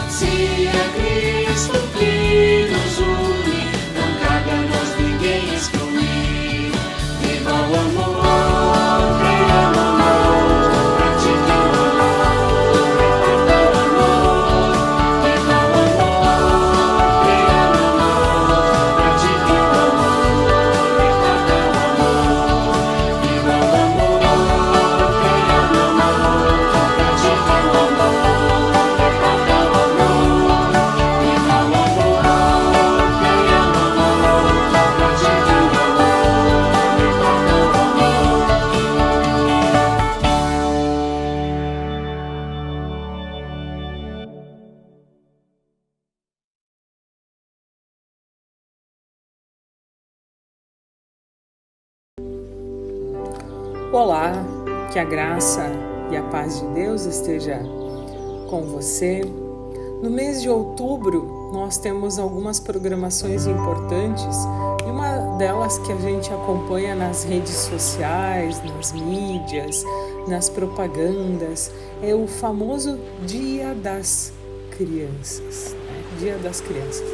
Se é Cristo que nos une, não cabe a nós ninguém excluir. Viva o amor, creia no amor, pratique o amor, reparta o amor. Viva o amor, creia no amor, pratique o amor, reparta o amor. Viva o amor, creia no amor, pratique o amor, reparta o amor. Viva o amor, creia no amor, pratique o amor, reparta o amor. Olá, que a graça e a paz de Deus esteja com você. No mês de outubro, nós temos algumas programações importantes e uma delas que a gente acompanha nas redes sociais, nas mídias, nas propagandas, é o famoso Dia das Crianças, né? Dia das Crianças.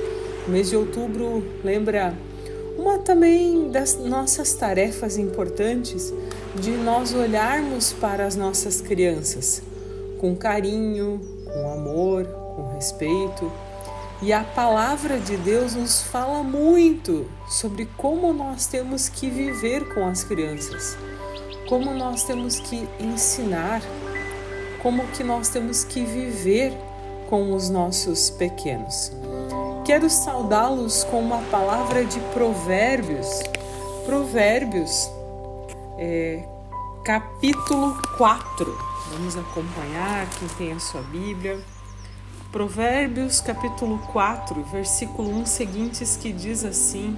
O mês de outubro lembra uma também das nossas tarefas importantes de nós olharmos para as nossas crianças com carinho, com amor, com respeito. E a palavra de Deus nos fala muito sobre como nós temos que viver com as crianças, como nós temos que ensinar, como que nós temos que viver com os nossos pequenos. Quero saudá-los com uma palavra de Provérbios. Provérbios, capítulo 4. Vamos acompanhar quem tem a sua Bíblia. Provérbios, capítulo 4, versículo 1 seguintes, que diz assim: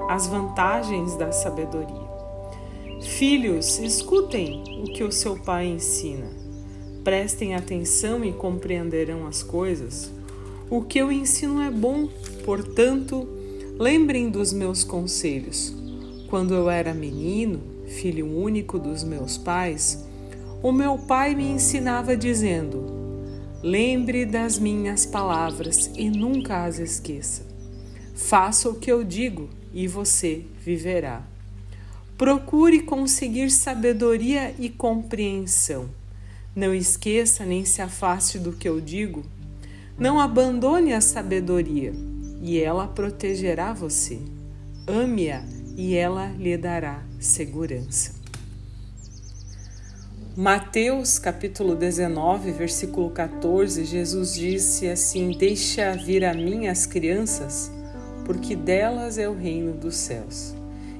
as vantagens da sabedoria. Filhos, escutem o que o seu pai ensina. Prestem atenção e compreenderão as coisas. O que eu ensino é bom, portanto, lembrem dos meus conselhos. Quando eu era menino, filho único dos meus pais, o meu pai me ensinava dizendo: lembre das minhas palavras e nunca as esqueça. Faça o que eu digo e você viverá. Procure conseguir sabedoria e compreensão. Não esqueça nem se afaste do que eu digo. Não abandone a sabedoria, e ela protegerá você. Ame-a, e ela lhe dará segurança. Mateus, capítulo 19, versículo 14, Jesus disse assim: deixa vir a mim as crianças, porque delas é o reino dos céus.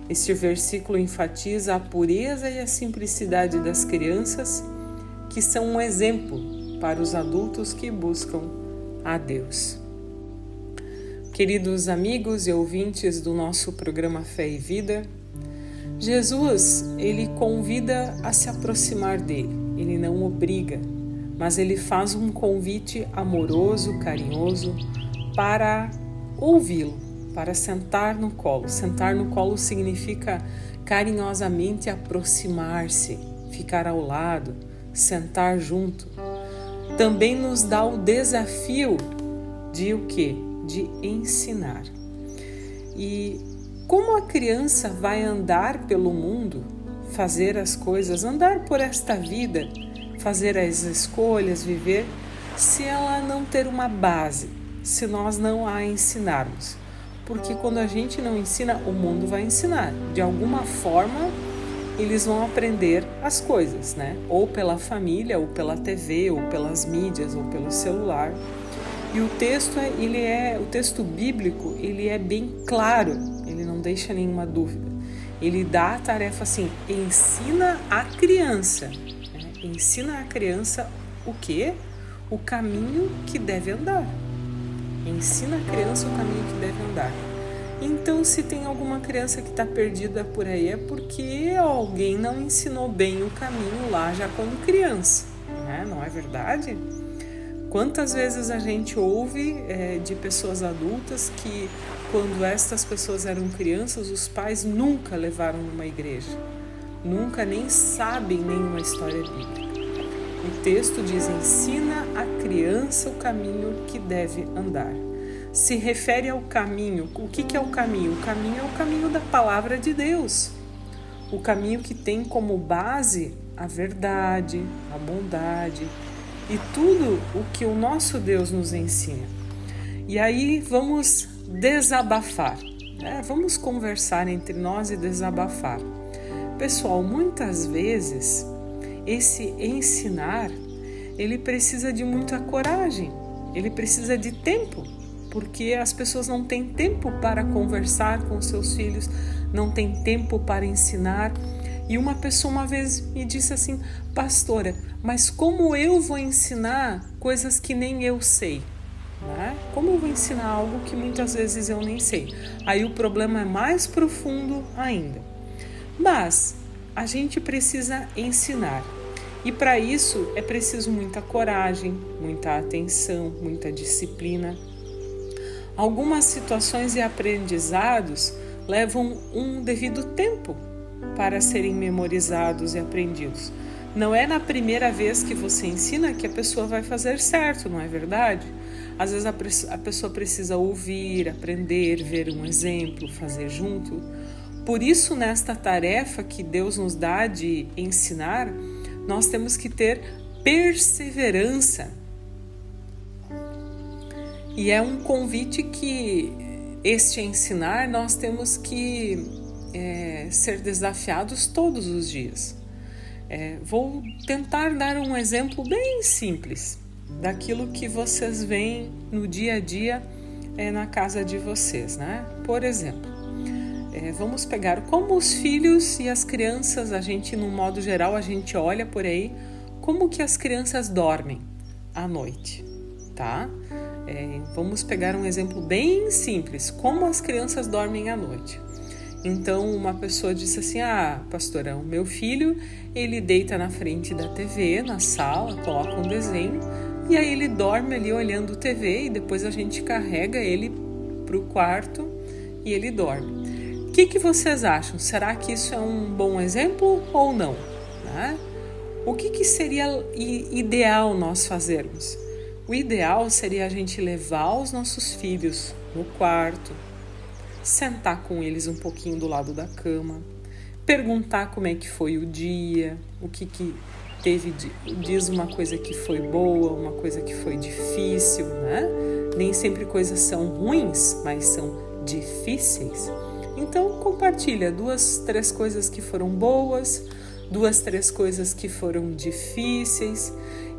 Este versículo enfatiza a pureza e a simplicidade das crianças, que são um exemplo para os adultos que buscam a Deus. Queridos amigos e ouvintes do nosso programa Fé e Vida, Jesus, ele convida a se aproximar dele. Ele não obriga, mas ele faz um convite amoroso, carinhoso, para ouvi-lo, para sentar no colo. Sentar no colo significa carinhosamente aproximar-se, ficar ao lado, sentar junto. Também nos dá o desafio de o quê? De ensinar. E como a criança vai andar pelo mundo, fazer as coisas, andar por esta vida, fazer as escolhas, viver, se ela não ter uma base, se nós não a ensinarmos? Porque quando a gente não ensina, o mundo vai ensinar. De alguma forma, eles vão aprender as coisas, né? Ou pela família, ou pela TV, ou pelas mídias, ou pelo celular. E o texto bíblico, ele é bem claro, ele não deixa nenhuma dúvida. Ele dá a tarefa assim: ensina a criança. Né? Ensina a criança o quê? O caminho que deve andar. Ensina a criança o caminho que deve andar. Então, se tem alguma criança que está perdida por aí, é porque alguém não ensinou bem o caminho lá já quando criança, né? Não é verdade? Quantas vezes a gente ouve de pessoas adultas que, quando estas pessoas eram crianças, os pais nunca levaram numa igreja, nunca nem sabem nenhuma história bíblica. O texto diz: ensina a criança o caminho que deve andar. Se refere ao caminho. O que é o caminho? O caminho é o caminho da palavra de Deus. O caminho que tem como base a verdade, a bondade e tudo o que o nosso Deus nos ensina. E aí vamos desabafar, né? Vamos conversar entre nós e desabafar. Pessoal, muitas vezes esse ensinar, ele precisa de muita coragem, ele precisa de tempo, porque as pessoas não têm tempo para conversar com seus filhos, não têm tempo para ensinar. E uma pessoa uma vez me disse assim: pastora, mas como eu vou ensinar coisas que nem eu sei? Né? Como eu vou ensinar algo que muitas vezes eu nem sei? Aí o problema é mais profundo ainda. Mas a gente precisa ensinar. E para isso é preciso muita coragem, muita atenção, muita disciplina. Algumas situações e aprendizados levam um devido tempo para serem memorizados e aprendidos. Não é na primeira vez que você ensina que a pessoa vai fazer certo, não é verdade? Às vezes a pessoa precisa ouvir, aprender, ver um exemplo, fazer junto. Por isso, nesta tarefa que Deus nos dá de ensinar, nós temos que ter perseverança. E é um convite que este ensinar nós temos que ser desafiados todos os dias. Vou tentar dar um exemplo bem simples daquilo que vocês veem no dia a dia na casa de vocês, né? Por exemplo, vamos pegar como os filhos e as crianças, a gente, no modo geral, a gente olha por aí como que as crianças dormem à noite, tá? Vamos pegar um exemplo bem simples, como as crianças dormem à noite. Então, uma pessoa disse assim: pastora, o meu filho, ele deita na frente da TV, na sala, coloca um desenho, e aí ele dorme ali olhando TV, e depois a gente carrega ele para o quarto e ele dorme. O que vocês acham? Será que isso é um bom exemplo ou não? Né? O que seria ideal nós fazermos? O ideal seria a gente levar os nossos filhos no quarto, sentar com eles um pouquinho do lado da cama, perguntar como é que foi o dia, o que teve, diz uma coisa que foi boa, uma coisa que foi difícil, né? Nem sempre coisas são ruins, mas são difíceis. Então compartilha 2, 3 coisas que foram boas, 2, 3 coisas que foram difíceis.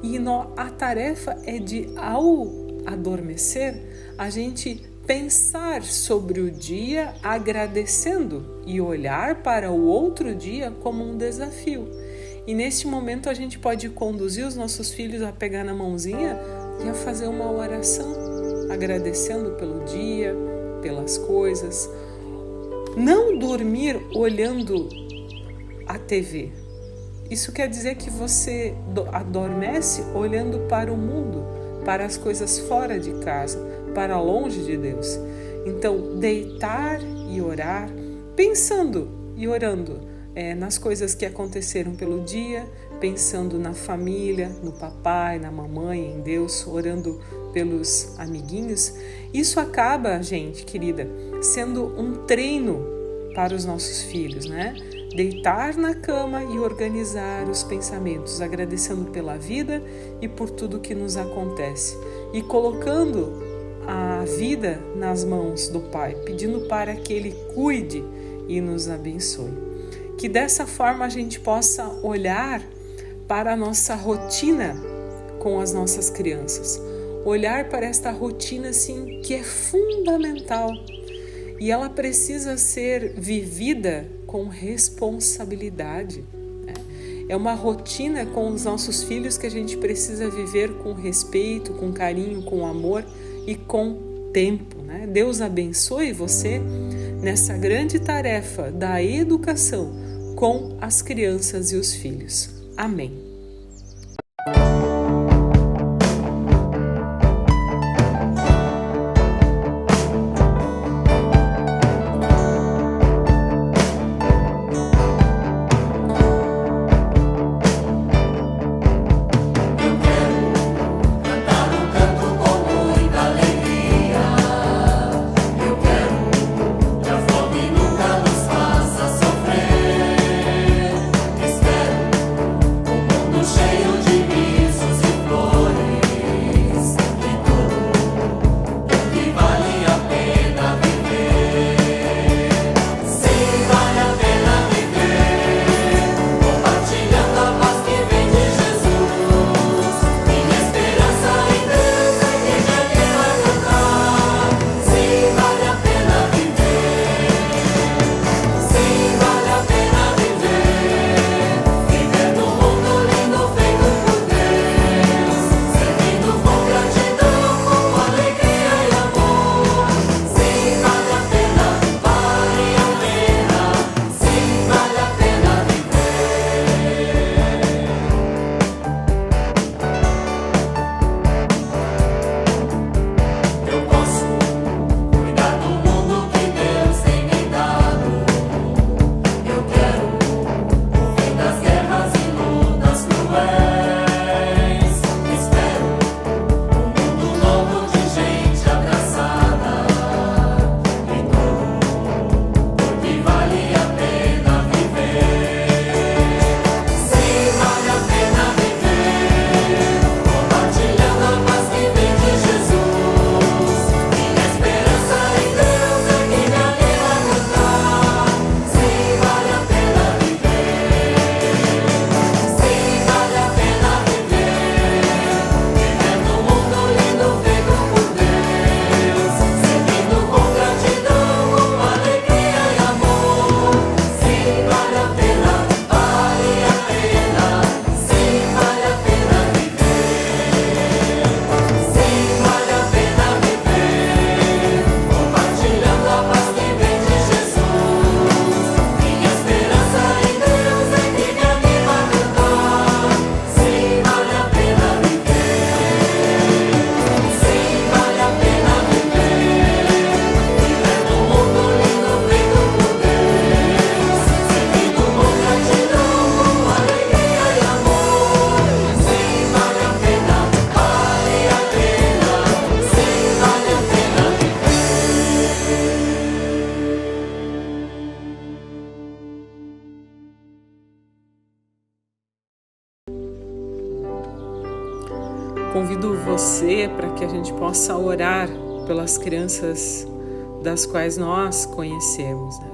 E a tarefa é de, ao adormecer, a gente pensar sobre o dia agradecendo e olhar para o outro dia como um desafio. E neste momento a gente pode conduzir os nossos filhos a pegar na mãozinha e a fazer uma oração, agradecendo pelo dia, pelas coisas. Não dormir olhando a TV. Isso quer dizer que você adormece olhando para o mundo, para as coisas fora de casa, para longe de Deus. Então, deitar e orar, pensando e orando nas coisas que aconteceram pelo dia, pensando na família, no papai, na mamãe, em Deus, orando pelos amiguinhos. Isso acaba, gente querida, sendo um treino para os nossos filhos, né? Deitar na cama e organizar os pensamentos, agradecendo pela vida e por tudo que nos acontece. E colocando a vida nas mãos do Pai, pedindo para que Ele cuide e nos abençoe. Que dessa forma a gente possa olhar para a nossa rotina com as nossas crianças. Olhar para esta rotina assim, que é fundamental. E ela precisa ser vivida com responsabilidade. Né? É uma rotina com os nossos filhos que a gente precisa viver com respeito, com carinho, com amor e com tempo. Né? Deus abençoe você nessa grande tarefa da educação com as crianças e os filhos. Amém. Cantar você para que a gente possa orar pelas crianças das quais nós conhecemos, né?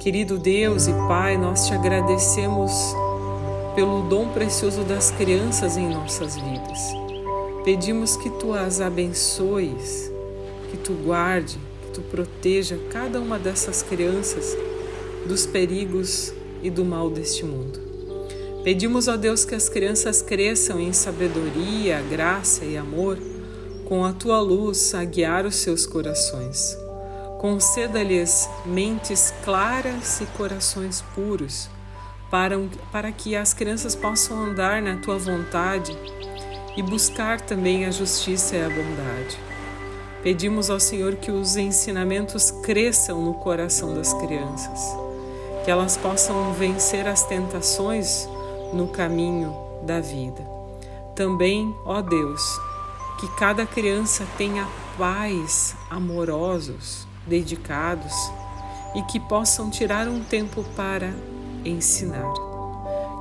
Querido Deus e Pai, nós te agradecemos pelo dom precioso das crianças em nossas vidas. Pedimos que tu as abençoes, que tu guarde, que tu proteja cada uma dessas crianças dos perigos e do mal deste mundo. Pedimos, ó Deus, que as crianças cresçam em sabedoria, graça e amor, com a tua luz a guiar os seus corações. Conceda-lhes mentes claras e corações puros, para que as crianças possam andar na tua vontade e buscar também a justiça e a bondade. Pedimos ao Senhor que os ensinamentos cresçam no coração das crianças, que elas possam vencer as tentações no caminho da vida. Também, ó Deus, que cada criança tenha pais amorosos, dedicados e que possam tirar um tempo para ensinar.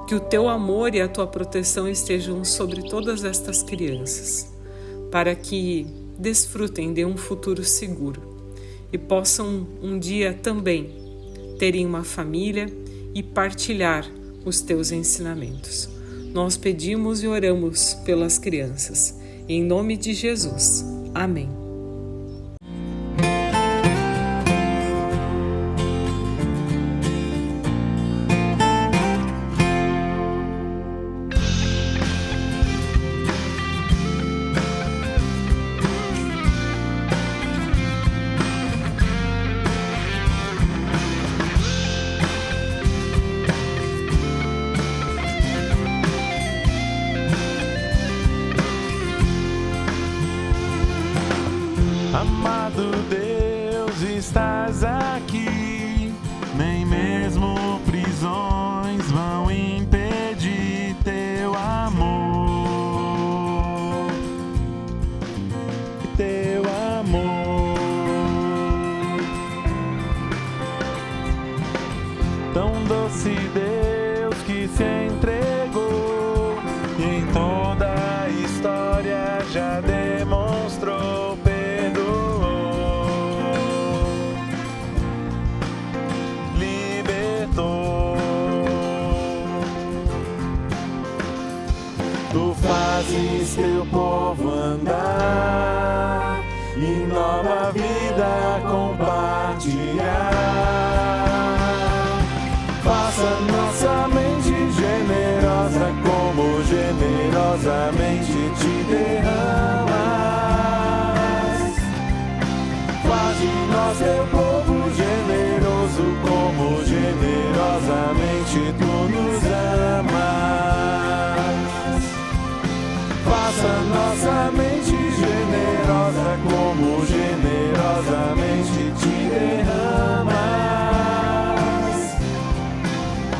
Que o teu amor e a tua proteção estejam sobre todas estas crianças, para que desfrutem de um futuro seguro e possam um dia também terem uma família e partilhar os teus ensinamentos. Nós pedimos e oramos pelas crianças. Em nome de Jesus. Amém. Amado Deus, estás aqui, nem mesmo prisões vão impedir teu amor, teu amor. Tão doce Deus que se entregou e em toda a história já demonstrou. Tu fazes teu povo andar e nova vida compartilhar. Faça nossa mente generosa como generosamente te derramas. Faz de nós teu povo generoso como generosamente tu nos amas. Faça nossa mente generosa como generosamente te derramas.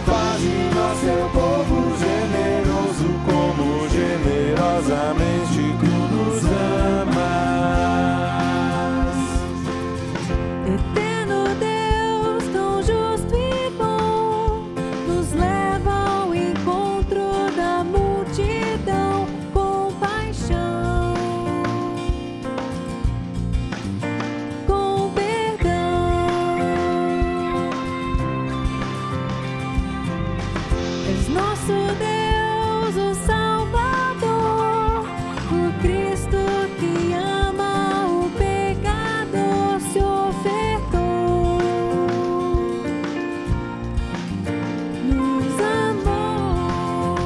Faz de nós teu povo generoso como generosamente tu nos amas. Eterno Deus, tão justo e bom, nos leva ao encontro da multidão. Nosso Deus, o Salvador, o Cristo que ama o pecador se ofertou, nos amou.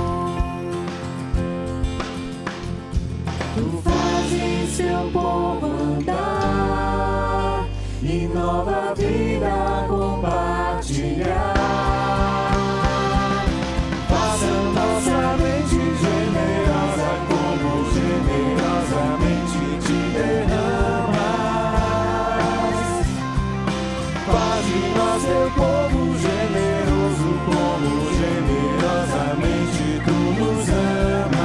Tu fazes seu povo andar e nova vida compartilhar. Nossa mente generosa como generosamente te derramas. Faz de nós teu povo generoso como generosamente tu nos amas.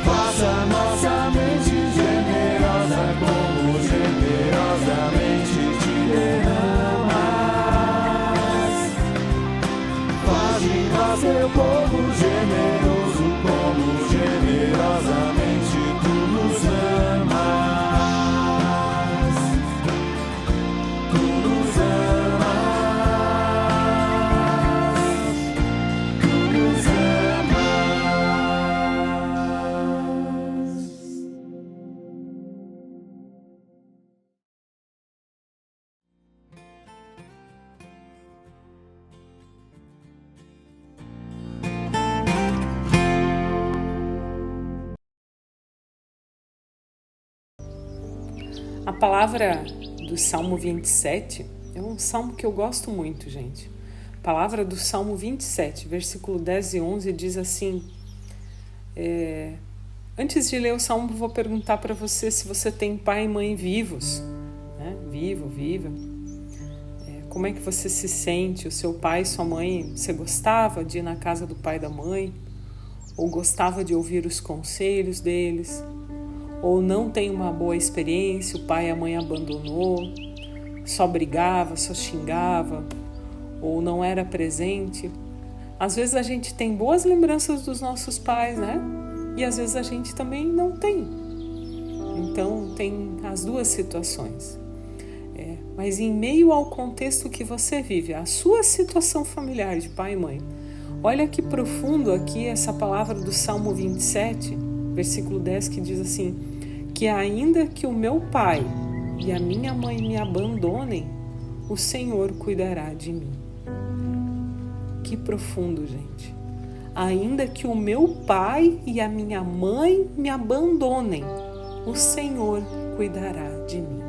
Faça nossa mente generosa como generosamente te derramas. Faz de nós teu povo generoso como generosamente A palavra do Salmo 27 é um salmo que eu gosto muito, gente. A palavra do Salmo 27, versículo 10 e 11 diz assim, antes de ler o salmo, vou perguntar para você se você tem pai e mãe vivos, né? Viva. Como é que você se sente? O seu pai e sua mãe, você gostava de ir na casa do pai e da mãe? Ou gostava de ouvir os conselhos deles? Ou não tem uma boa experiência, o pai e a mãe abandonou, só brigava, só xingava, ou não era presente? Às vezes a gente tem boas lembranças dos nossos pais, né? E às vezes a gente também não tem. Então tem as duas situações. Mas em meio ao contexto que você vive, a sua situação familiar de pai e mãe, olha que profundo aqui essa palavra do Salmo 27, versículo 10, que diz assim, que ainda que o meu pai e a minha mãe me abandonem, o Senhor cuidará de mim. Que profundo, gente. Ainda que o meu pai e a minha mãe me abandonem, o Senhor cuidará de mim.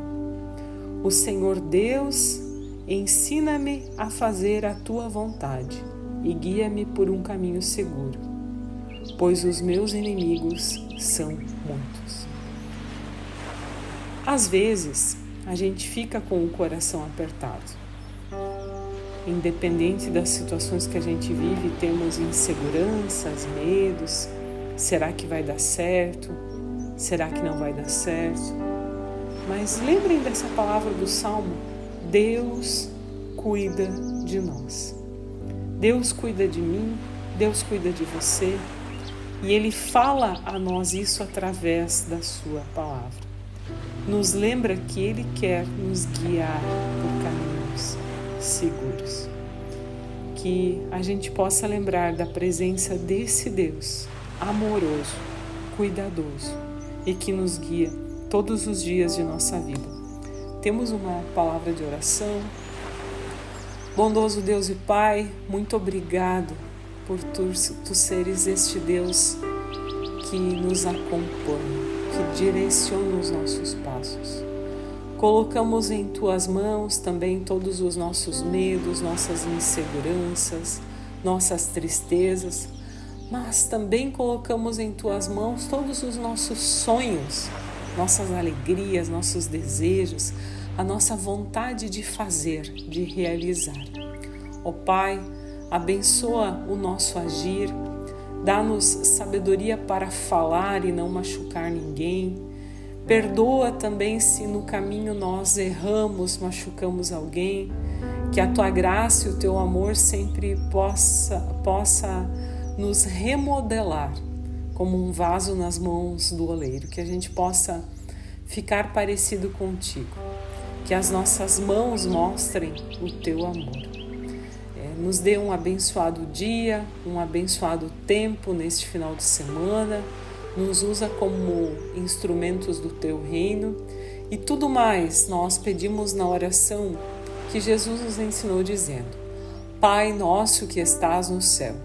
O Senhor Deus, ensina-me a fazer a tua vontade e guia-me por um caminho seguro, pois os meus inimigos são muitos. Às vezes, a gente fica com o coração apertado. Independente das situações que a gente vive, temos inseguranças, medos. Será que vai dar certo? Será que não vai dar certo? Mas lembrem dessa palavra do Salmo, Deus cuida de nós. Deus cuida de mim, Deus cuida de você, e Ele fala a nós isso através da sua palavra. Nos lembra que Ele quer nos guiar por caminhos seguros. Que a gente possa lembrar da presença desse Deus amoroso, cuidadoso e que nos guia todos os dias de nossa vida. Temos uma palavra de oração. Bondoso Deus e Pai, muito obrigado por tu seres este Deus que nos acompanha, que direciona os nossos passos. Colocamos em tuas mãos também todos os nossos medos, nossas inseguranças, nossas tristezas, mas também colocamos em tuas mãos todos os nossos sonhos, nossas alegrias, nossos desejos, a nossa vontade de fazer, de realizar. Ó Pai, abençoa o nosso agir, dá-nos sabedoria para falar e não machucar ninguém. Perdoa também se no caminho nós erramos, machucamos alguém, que a Tua graça e o Teu amor sempre possa nos remodelar como um vaso nas mãos do oleiro, que a gente possa ficar parecido contigo, que as nossas mãos mostrem o Teu amor. Nos dê um abençoado dia, um abençoado tempo neste final de semana, nos usa como instrumentos do Teu reino e tudo mais nós pedimos na oração que Jesus nos ensinou dizendo: Pai nosso que estás no céu,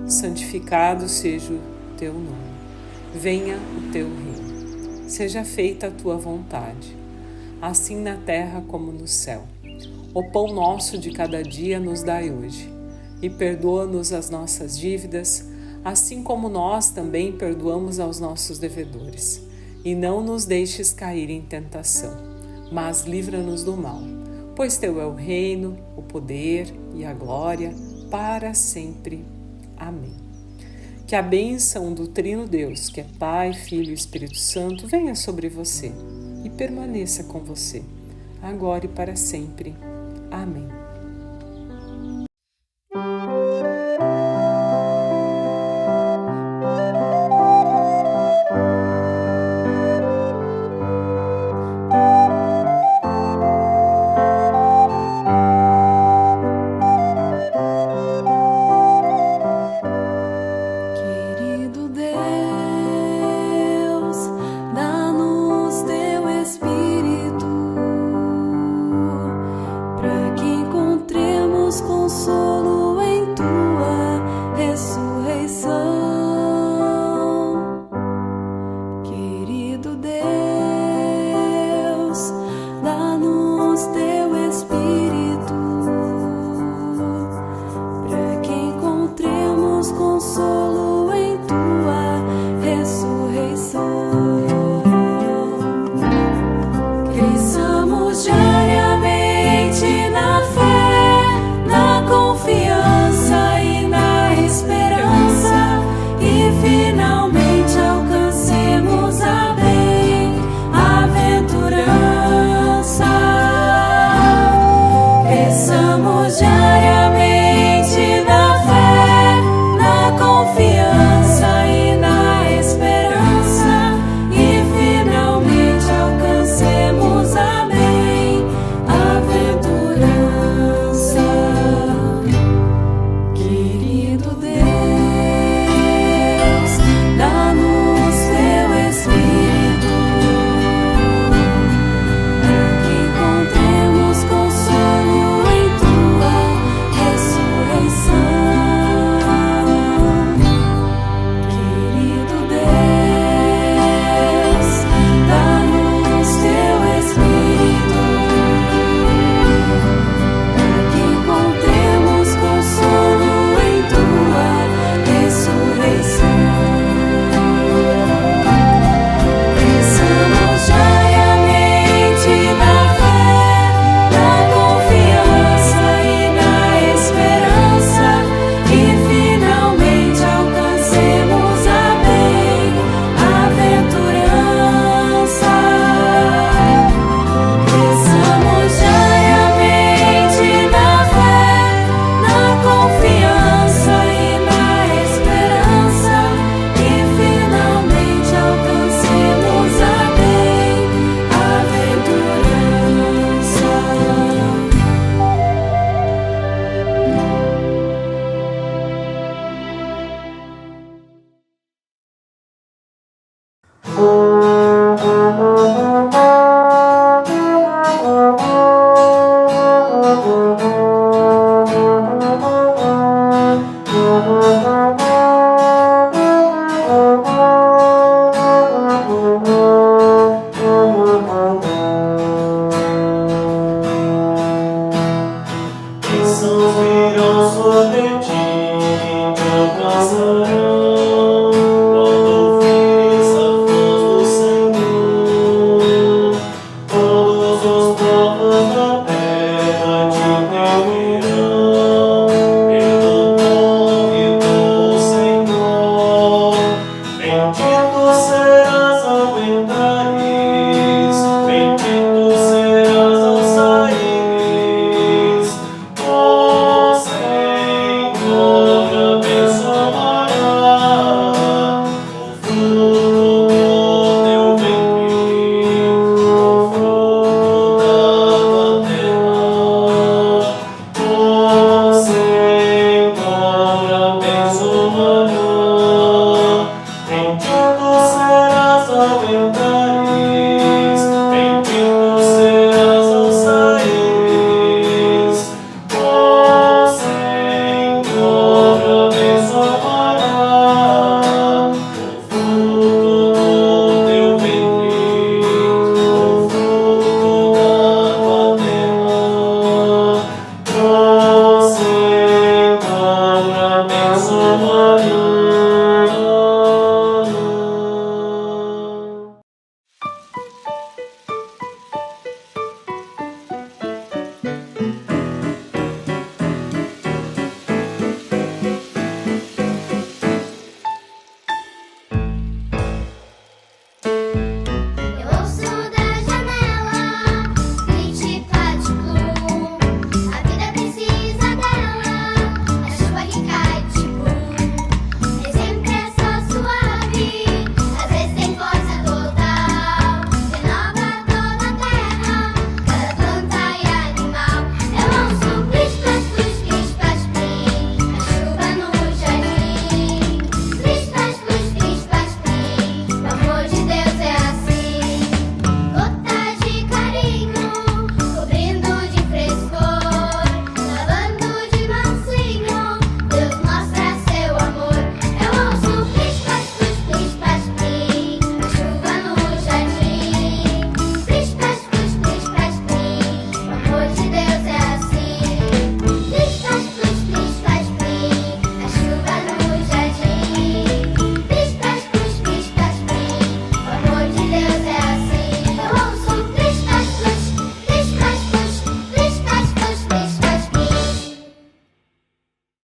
santificado seja o Teu nome, venha o Teu reino, seja feita a Tua vontade, assim na terra como no céu. O pão nosso de cada dia nos dai hoje, e perdoa-nos as nossas dívidas, assim como nós também perdoamos aos nossos devedores. E não nos deixes cair em tentação, mas livra-nos do mal, pois Teu é o reino, o poder e a glória para sempre. Amém. Que a bênção do Trino Deus, que é Pai, Filho e Espírito Santo, venha sobre você e permaneça com você, agora e para sempre. Amém. Querido Deus, dá-nos Teu Espírito, para que encontremos consolo em Tua ressurreição. Querido Deus, Música